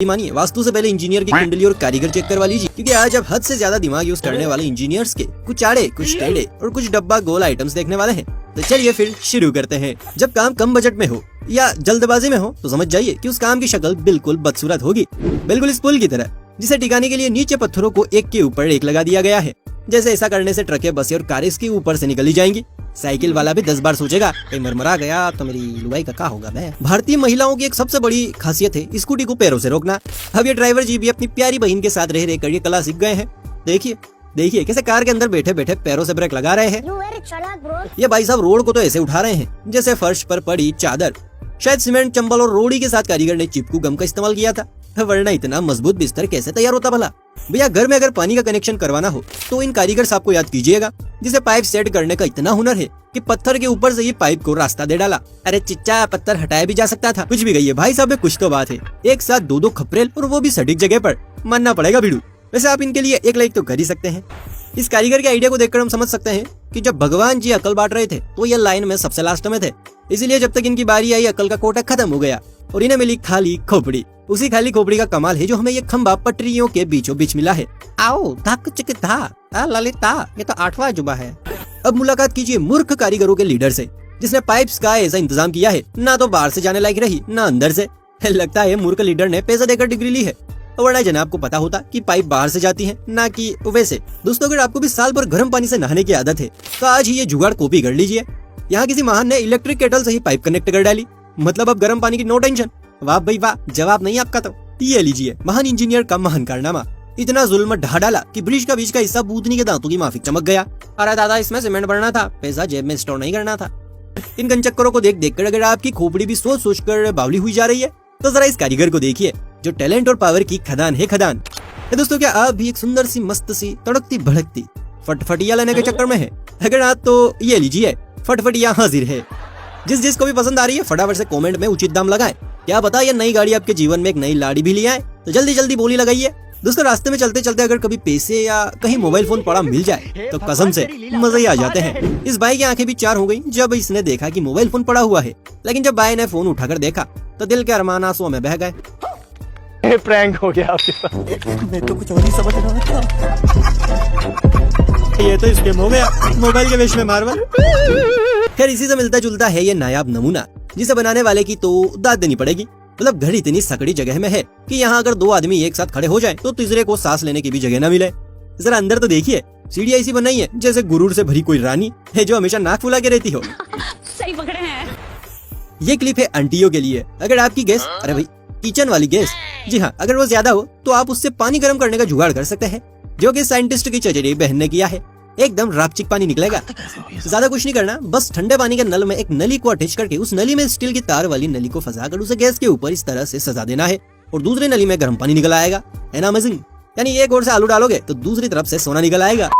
मानिए वास्तु से पहले इंजीनियर की कुंडली और कारीगर चेक करवा लीजिए, क्योंकि आज आप हद से ज्यादा दिमाग यूज करने वाले इंजीनियर्स के कुछ आड़े कुछ टेढ़े और कुछ डब्बा गोल आइटम्स देखने वाले हैं। तो चलिए फिर शुरू करते हैं। जब काम कम बजट में हो या जल्दबाजी में हो तो समझ जाइए कि उस काम की शक्ल बिल्कुल बदसूरत होगी, बिल्कुल इस पुल की तरह जिसे टिकाने के लिए नीचे पत्थरों को एक के ऊपर एक लगा दिया गया है। जैसे ऐसा करने से ट्रकें, बसें और कारें इसके ऊपर से निकली जाएंगी। साइकिल वाला भी 10 बार सोचेगा कहीं मरमरा गया तो मेरी लुगाई का क्या होगा। भारतीय महिलाओं की एक सबसे बड़ी खासियत है स्कूटी को पैरों से रोकना। अब ये ड्राइवर जी भी अपनी प्यारी बहन के साथ रह रहकर ये कला सीख गए हैं। देखिए कैसे कार के अंदर बैठे बैठे पैरों से ब्रेक लगा रहे हैं। ये भाई साहब रोड को तो ऐसे उठा रहे हैं जैसे फर्श पर पड़ी चादर। शायद सीमेंट, चंबल और रोड़ी के साथ कारीगर ने चिपकू गम का इस्तेमाल किया था, वरना इतना मजबूत बिस्तर कैसे तैयार होता भला। भैया घर में अगर पानी का कनेक्शन करवाना हो तो इन कारीगर साहब को याद कीजिएगा, जिसे पाइप सेट करने का इतना हुनर है कि पत्थर के ऊपर से ये पाइप को रास्ता दे डाला। अरे चिच्चा, पत्थर हटाया भी जा सकता था। कुछ भी कहिए भाई साहब में कुछ तो बात है। एक साथ दो खपरेल और वो भी सटीक जगह पर, मानना पड़ेगा भिड़ू। वैसे आप इनके लिए एक लाइक तो कर ही सकते हैं। इस कारीगर के आइडिया को देखकर हम समझ सकते हैं कि जब भगवान जी अकल बांट रहे थे तो ये लाइन में सबसे लास्ट में थे, इसीलिए जब तक इनकी बारी आई अकल का कोटा खत्म हो गया और इन्हें मिली खाली खोपड़ी। उसी खाली खोपड़ी का कमाल है जो हमें ये खंबा पटरियों के बीचों बीच मिला है। आओ धक चिक धा ललिता, ये तो 8वां अजूबा है। अब मुलाकात कीजिए मूर्ख कारीगरों के लीडर से, जिसने पाइप्स का ऐसा इंतजाम किया है ना तो बाहर से जाने लायक रही ना अंदर से। लगता है मूर्ख लीडर ने पैसा देकर डिग्री ली है, वरना जनाब को पता होता कि पाइप बाहर से जाती है ना कि वैसे। दोस्तों अगर आपको भी साल भर गर्म पानी से नहाने की आदत है तो आज ही ये जुगाड़ कॉपी कर लीजिए। यहाँ किसी महान ने इलेक्ट्रिक केटल से ही पाइप कनेक्ट कर डाली, मतलब अब गर्म पानी की नो टेंशन। वाह भाई वाह, जवाब नहीं आपका तो ये लीजिए महान इंजीनियर का महान कारनामा। इतना जुल्म ढा डाला कि ब्रिज का बीच का हिस्सा बूदनी के दांतों की माफिक चमक गया। अरे दादा, इसमें सीमेंट भरना था, पैसा जेब में स्टोर नहीं करना था। इन गनचक्करों को देख कर अगर आपकी खोपड़ी भी सोच सोच कर बावली हुई जा रही है तो जरा इस कारीगर को देखिए जो टैलेंट और पावर की खदान है खदान। दोस्तों क्या आप भी एक सुंदर सी मस्त सी तड़कती भड़कती फटफटिया लेने के चक्कर में है? अगर आप तो ये लीजिए फटफटिया हाजिर है। जिसको भी पसंद आ रही है फटाफट से कमेंट में उचित दाम लगाएं। क्या पता ये नई गाड़ी आपके जीवन में एक नई लाड़ी भी ले आए, तो जल्दी जल्दी बोली लगाइए। दोस्तों रास्ते में चलते चलते अगर कभी पैसे या कहीं मोबाइल फोन पड़ा मिल जाए तो कसम से मजे ही आ जाते हैं। इस भाई की आंखें भी चार हो गई जब इसने देखा कि मोबाइल फोन पड़ा हुआ है, लेकिन जब भाई ने फोन उठाकर देखा तो दिल के अरमान आंसुओं में बह गए। प्रैंक हो गया आपके साथ। मैं तो कुछ और ही समझ रहा था। ये तो स्कैम हो गया, मोबाइल के विष में मार्बल। खैर इसी से मिलता जुलता है ये नायाब नमूना, जिसे बनाने वाले की तो दाद देनी पड़ेगी। मतलब घर इतनी सकड़ी जगह में है कि यहाँ अगर 2 आदमी एक साथ खड़े हो जाएं तो तीसरे को सांस लेने की भी जगह न मिले। जरा अंदर तो देखिए, सीढ़ियाँ ऐसी बनाई है जैसे गुरूर से भरी कोई रानी है जो हमेशा नाक फुला के रहती हो। सही पकड़े हैं। ये क्लिप है आंटियों के लिए। अगर आपकी गैस, अरे भाई किचन वाली गैस, जी हाँ, अगर वो ज्यादा हो तो आप उससे पानी गर्म करने का जुगाड़ कर सकते हैं, जो कि साइंटिस्ट की चचेरी बहन ने किया है। एकदम रापचिक पानी निकलेगा। ज्यादा कुछ नहीं करना, बस ठंडे पानी के नल में एक नली को अटैच करके उस नली में स्टील की तार वाली नली को फंसा कर उसे गैस के ऊपर इस तरह से सजा देना है और दूसरी नली में गर्म पानी निकल आएगा। है ना अमेजिंग? यानी एक ओर से आलू डालोगे तो दूसरी तरफ से सोना निकल आएगा।